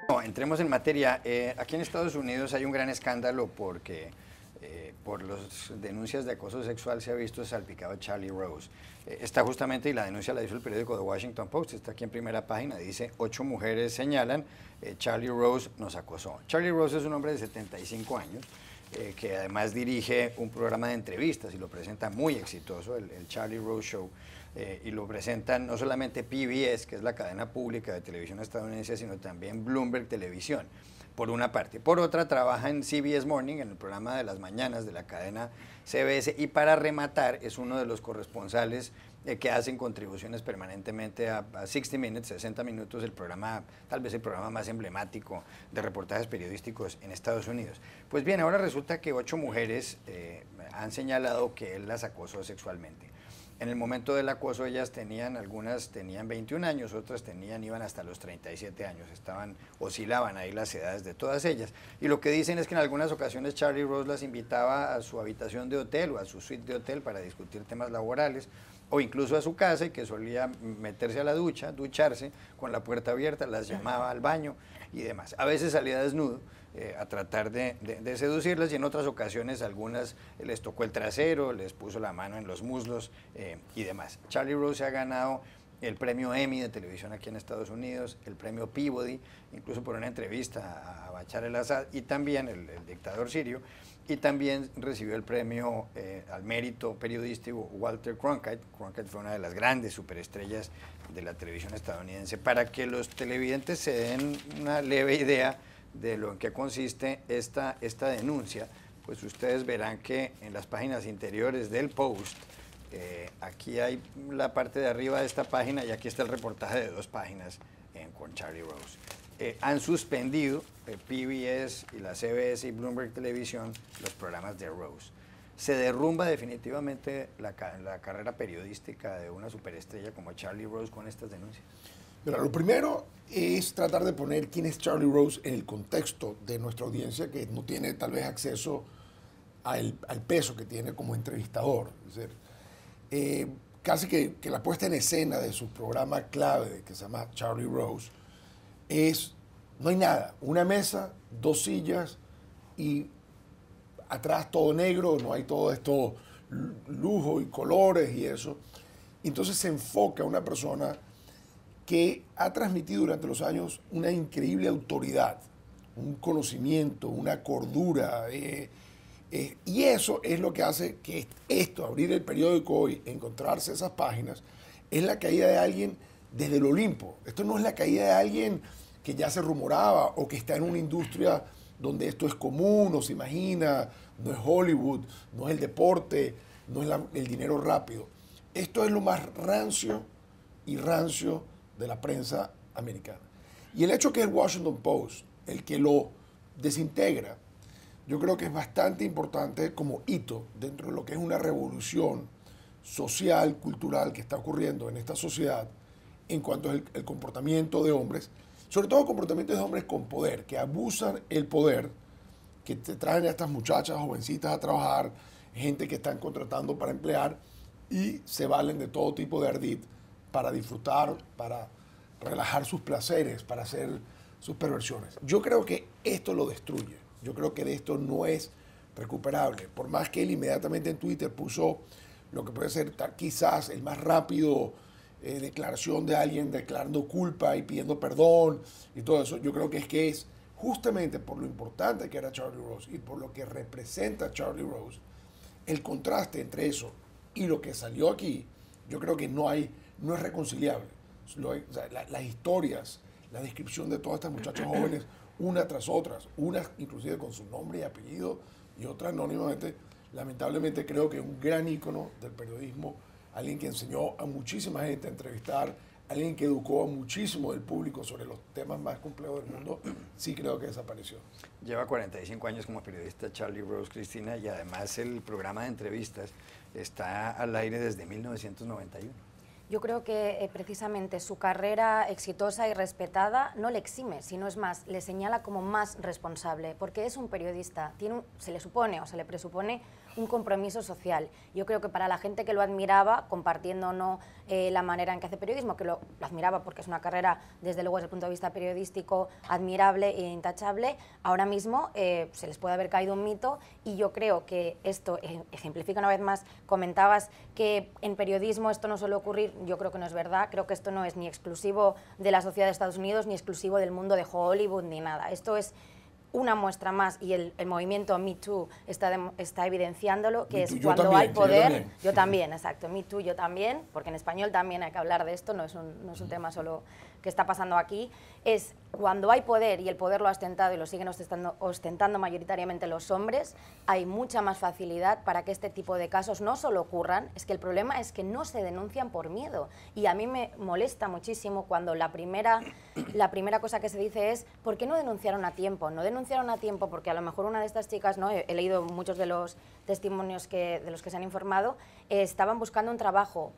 No, entremos en materia. Aquí en Estados Unidos hay un gran escándalo porque por las denuncias de acoso sexual se ha visto salpicado a Charlie Rose. Está justamente, y la denuncia la hizo el periódico The Washington Post, está aquí en primera página, dice: 8 mujeres señalan, Charlie Rose nos acosó. Charlie Rose es un hombre de 75 años, que además dirige un programa de entrevistas y lo presenta muy exitoso, el Charlie Rose Show, y lo presentan no solamente PBS, que es la cadena pública de televisión estadounidense, sino también Bloomberg Televisión, por una parte. Por otra, trabaja en CBS Morning, en el programa de las mañanas de la cadena CBS, y para rematar es uno de los corresponsales que hacen contribuciones permanentemente a 60 Minutes, 60 minutos, el programa, tal vez el programa más emblemático de reportajes periodísticos en Estados Unidos. Pues bien, ahora resulta que 8 mujeres han señalado que él las acosó sexualmente. En el momento del acoso algunas tenían 21 años, otras iban hasta los 37 años, oscilaban ahí las edades de todas ellas. Y lo que dicen es que en algunas ocasiones Charlie Rose las invitaba a su habitación de hotel o a su suite de hotel para discutir temas laborales, o incluso a su casa, y que solía meterse a la ducha, ducharse con la puerta abierta, las llamaba al baño y demás. A veces salía desnudo a tratar de seducirlas, y en otras ocasiones algunas les tocó el trasero, les puso la mano en los muslos y demás. Charlie Rose ha ganado el premio Emmy de televisión aquí en Estados Unidos, el premio Peabody, incluso por una entrevista a Bashar al-Assad, y también el dictador sirio, y también recibió el premio al mérito periodístico Walter Cronkite. Cronkite fue una de las grandes superestrellas de la televisión estadounidense. Para que los televidentes se den una leve idea de lo en que consiste esta denuncia, pues ustedes verán que en las páginas interiores del Post, aquí hay la parte de arriba de esta página, y aquí está el reportaje de 2 páginas con Charlie Rose. Han suspendido PBS y la CBS y Bloomberg Televisión los programas de Rose. Se derrumba definitivamente la carrera periodística de una superestrella como Charlie Rose con estas denuncias. Mira, lo primero es tratar de poner quién es Charlie Rose en el contexto de nuestra audiencia, que no tiene tal vez acceso al peso que tiene como entrevistador. Es decir, casi que la puesta en escena de su programa clave, que se llama Charlie Rose, no hay nada, una mesa, 2 sillas y atrás todo negro, no hay todo esto lujo y colores y eso. Entonces se enfoca a una persona que ha transmitido durante los años una increíble autoridad, un conocimiento, una cordura, y eso es lo que hace que abrir el periódico hoy, encontrarse esas páginas, es la caída de alguien desde el Olimpo. Esto no es la caída de alguien que ya se rumoraba o que está en una industria donde esto es común o se imagina, no es Hollywood, no es el deporte, no es el dinero rápido. Esto es lo más rancio de la prensa americana. Y el hecho que el Washington Post, el que lo desintegra, yo creo que es bastante importante como hito dentro de lo que es una revolución social, cultural que está ocurriendo en esta sociedad en cuanto al comportamiento de hombres, sobre todo comportamientos de hombres con poder, que abusan el poder, que te traen a estas muchachas jovencitas a trabajar, gente que están contratando para emplear y se valen de todo tipo de ardid para disfrutar, para relajar sus placeres, para hacer sus perversiones. Yo creo que esto lo destruye. Yo creo que de esto no es recuperable. Por más que él inmediatamente en Twitter puso lo que puede ser quizás el más rápido declaración de alguien declarando culpa y pidiendo perdón y todo eso, yo creo que es justamente por lo importante que era Charlie Rose y por lo que representa Charlie Rose, el contraste entre eso y lo que salió aquí, yo creo que no es reconciliable. Las historias, la descripción de todas estas muchachas jóvenes, una tras otras, unas inclusive con su nombre y apellido y otras anónimamente, lamentablemente creo que un gran ícono del periodismo, alguien que enseñó a muchísima gente a entrevistar, alguien que educó a muchísimo del público sobre los temas más complejos del mundo, sí creo que desapareció. Lleva 45 años como periodista Charlie Rose, Cristina, y además el programa de entrevistas está al aire desde 1991. Yo creo que precisamente su carrera exitosa y respetada no le exime, sino es más, le señala como más responsable, porque es un periodista, se le supone o se le presupone un compromiso social. Yo creo que para la gente que lo admiraba, compartiendo o no la manera en que hace periodismo, que lo admiraba porque es una carrera, desde luego desde el punto de vista periodístico, admirable e intachable, ahora mismo se les puede haber caído un mito, y yo creo que esto ejemplifica una vez más. Comentabas que en periodismo esto no suele ocurrir. Yo creo que no es verdad. Creo que esto no es ni exclusivo de la sociedad de Estados Unidos, ni exclusivo del mundo de Hollywood, ni nada. Esto es una muestra más, y el movimiento Me Too está evidenciándolo, que es cuando hay poder. Yo también, exacto, Me Too, yo también, porque en español también hay que hablar de esto, no es un tema solo que está pasando aquí. Es cuando hay poder, y el poder lo ha ostentado y lo siguen ostentando mayoritariamente los hombres, hay mucha más facilidad para que este tipo de casos no solo ocurran. Es que el problema es que no se denuncian por miedo, y a mí me molesta muchísimo cuando la primera cosa que se dice es ¿por qué no denunciaron a tiempo? No denunciaron a tiempo porque a lo mejor una de estas chicas, ¿no? He leído muchos de los testimonios de los que se han informado, estaban buscando un trabajo.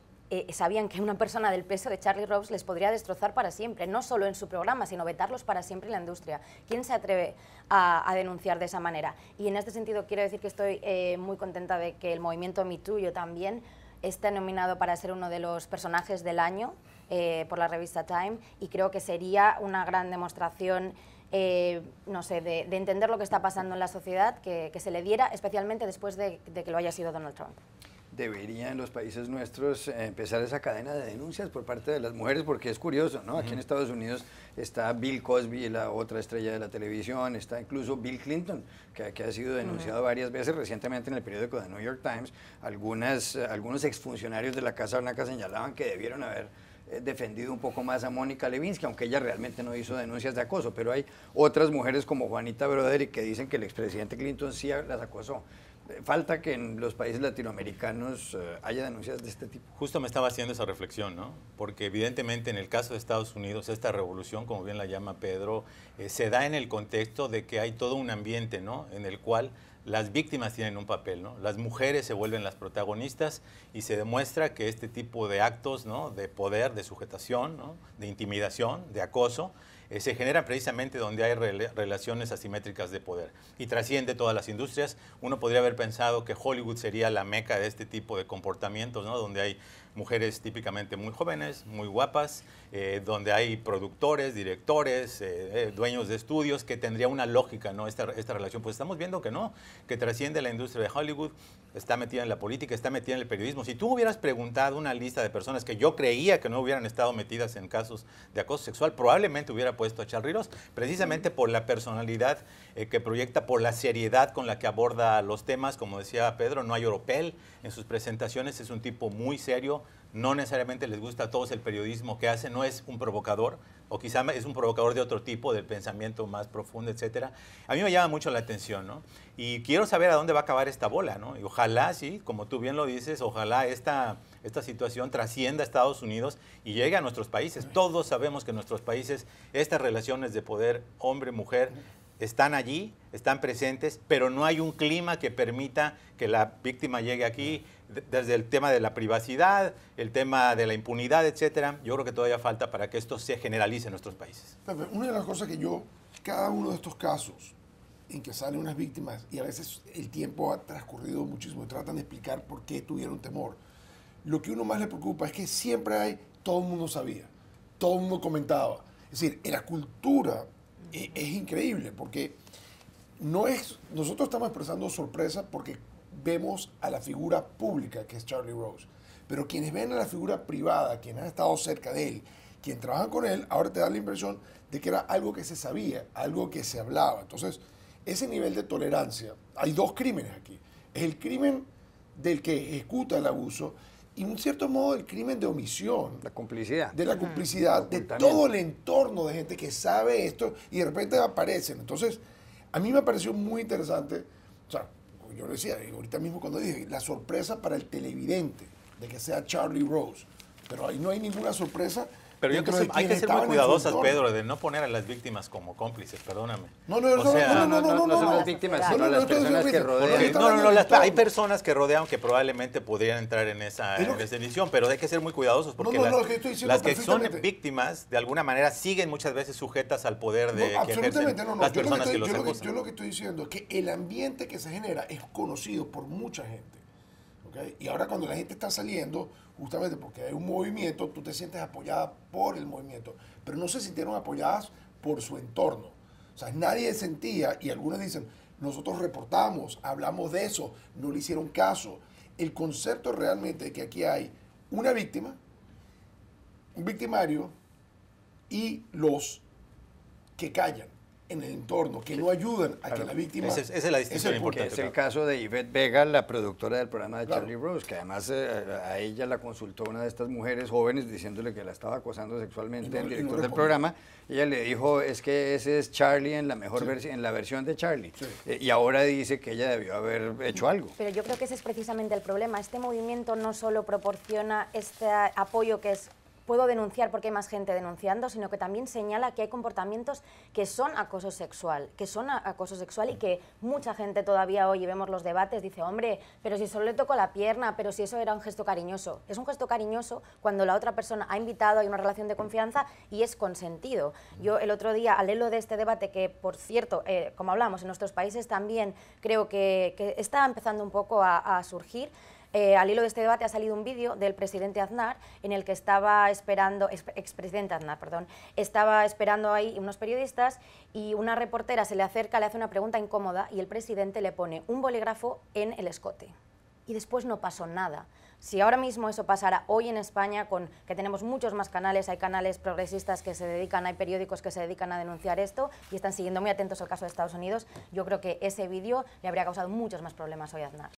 Sabían que una persona del peso de Charlie Rose les podría destrozar para siempre, no solo en su programa, sino vetarlos para siempre en la industria. ¿Quién se atreve a denunciar de esa manera? Y en este sentido quiero decir que estoy muy contenta de que el movimiento Me Too, yo también, esté nominado para ser uno de los personajes del año por la revista Time, y creo que sería una gran demostración no sé, de entender lo que está pasando en la sociedad, que se le diera, especialmente después de que lo haya sido Donald Trump. Debería en los países nuestros empezar esa cadena de denuncias por parte de las mujeres, porque es curioso, ¿no? Aquí en Estados Unidos está Bill Cosby, la otra estrella de la televisión, está incluso Bill Clinton, que ha sido denunciado varias veces. Recientemente en el periódico The New York Times, algunos exfuncionarios de la Casa Blanca señalaban que debieron haber defendido un poco más a Mónica Lewinsky, aunque ella realmente no hizo denuncias de acoso, pero hay otras mujeres como Juanita Broderick que dicen que el expresidente Clinton sí las acosó. Falta que en los países latinoamericanos haya denuncias de este tipo. Justo me estaba haciendo esa reflexión, ¿no? Porque evidentemente en el caso de Estados Unidos, esta revolución, como bien la llama Pedro, se da en el contexto de que hay todo un ambiente, ¿no? En el cual las víctimas tienen un papel, ¿no? Las mujeres se vuelven las protagonistas, y se demuestra que este tipo de actos, ¿no? De poder, de sujetación, ¿no? De intimidación, de acoso, se generan precisamente donde hay relaciones asimétricas de poder, y trasciende todas las industrias. Uno podría haber pensado que Hollywood sería la meca de este tipo de comportamientos, ¿no? Donde hay mujeres típicamente muy jóvenes, muy guapas, donde hay productores, directores, dueños de estudios, que tendría una lógica, ¿no? Esta relación. Pues estamos viendo que no, que trasciende la industria de Hollywood, está metida en la política, está metida en el periodismo. Si tú hubieras preguntado una lista de personas que yo creía que no hubieran estado metidas en casos de acoso sexual, probablemente hubiera puesto a Charlie Rose, precisamente por la personalidad que proyecta, por la seriedad con la que aborda los temas. Como decía Pedro, no hay oropel en sus presentaciones, es un tipo muy serio. No necesariamente les gusta a todos el periodismo que hace, no es un provocador, o quizá es un provocador de otro tipo, del pensamiento más profundo, etcétera. A mí me llama mucho la atención, ¿no? Y quiero saber a dónde va a acabar esta bola, ¿no? Y ojalá, sí, como tú bien lo dices, ojalá esta situación trascienda a Estados Unidos y llegue a nuestros países. Todos sabemos que en nuestros países estas relaciones de poder hombre-mujer están allí, están presentes, pero no hay un clima que permita que la víctima llegue aquí, desde el tema de la privacidad, el tema de la impunidad, etcétera. Yo creo que todavía falta para que esto se generalice en nuestros países. Pepe, una de las cosas que cada uno de estos casos en que salen unas víctimas, y a veces el tiempo ha transcurrido muchísimo y tratan de explicar por qué tuvieron temor, lo que uno más le preocupa es que siempre todo el mundo sabía, todo el mundo comentaba. Es decir, en la cultura es increíble, porque nosotros estamos expresando sorpresa porque vemos a la figura pública que es Charlie Rose, pero quienes ven a la figura privada, quienes han estado cerca de él, quienes trabajan con él, ahora te da la impresión de que era algo que se sabía, algo que se hablaba. Entonces, ese nivel de tolerancia, hay dos crímenes aquí. Es el crimen del que ejecuta el abuso y, en cierto modo, el crimen de omisión. La complicidad. De la complicidad de todo el entorno de gente que sabe esto y de repente aparecen. Entonces, a mí me pareció muy interesante, o sea, yo lo decía ahorita mismo cuando dije, la sorpresa para el televidente de que sea Charlie Rose. Pero ahí no hay ninguna sorpresa Pero yo dentro creo de que hay que quienes ser muy estaban en su cuidadosos, entorno. Pedro, de no poner a las víctimas como cómplices, perdóname. No, no, O sea, no, no son no, las víctimas, no, sino no, las no, personas que no, rodean. Está No, hablando del hay entorno. personas que rodean que probablemente podrían entrar en esa Es lo que- definición, pero hay que ser muy cuidadosos porque no, lo que estoy diciendo las que son perfectamente. víctimas, de alguna manera, siguen muchas veces sujetas al poder de No, que absolutamente ejercen no. las Yo lo que personas que estoy- los yo lo que- acosan. yo lo que estoy diciendo es que el ambiente que se genera es conocido por mucha gente. ¿Ok? Y ahora cuando la gente está saliendo, justamente porque hay un movimiento, tú te sientes apoyada por el movimiento, pero no se sintieron apoyadas por su entorno. O sea, nadie sentía, y algunos dicen, nosotros reportamos, hablamos de eso, no le hicieron caso. El concepto realmente es que aquí hay una víctima, un victimario y los que callan en el entorno, que no ayudan a que la víctima... Esa es la distinción el punto. Que importante. es el caso de Yvette Vega, la productora del programa de Claro. Charlie Rose, que además a ella la consultó una de estas mujeres jóvenes diciéndole que la estaba acosando sexualmente, Y no- el y no director del respondió. programa. Ella le dijo, es que ese es Charlie en la mejor en la versión de Charlie. Sí. Y ahora dice que ella debió haber hecho algo. Pero yo creo que ese es precisamente el problema. Este movimiento no solo proporciona este apoyo que es puedo denunciar porque hay más gente denunciando, sino que también señala que hay comportamientos que son acoso sexual, y que mucha gente todavía hoy, y vemos los debates, dice, hombre, pero si solo le tocó la pierna, pero si eso era un gesto cariñoso. Es un gesto cariñoso cuando la otra persona ha invitado, hay una relación de confianza y es consentido. Yo el otro día, al hilo de este debate, que por cierto, como hablamos, en nuestros países también creo que está empezando un poco a surgir. Al hilo de este debate ha salido un vídeo del presidente Aznar en el que estaba esperando, expresidente Aznar, perdón, estaba esperando ahí unos periodistas y una reportera se le acerca, le hace una pregunta incómoda y el presidente le pone un bolígrafo en el escote. Y después no pasó nada. Si ahora mismo eso pasara hoy en España, con que tenemos muchos más canales, hay canales progresistas que se dedican, hay periódicos que se dedican a denunciar esto y están siguiendo muy atentos al caso de Estados Unidos, yo creo que ese vídeo le habría causado muchos más problemas hoy a Aznar.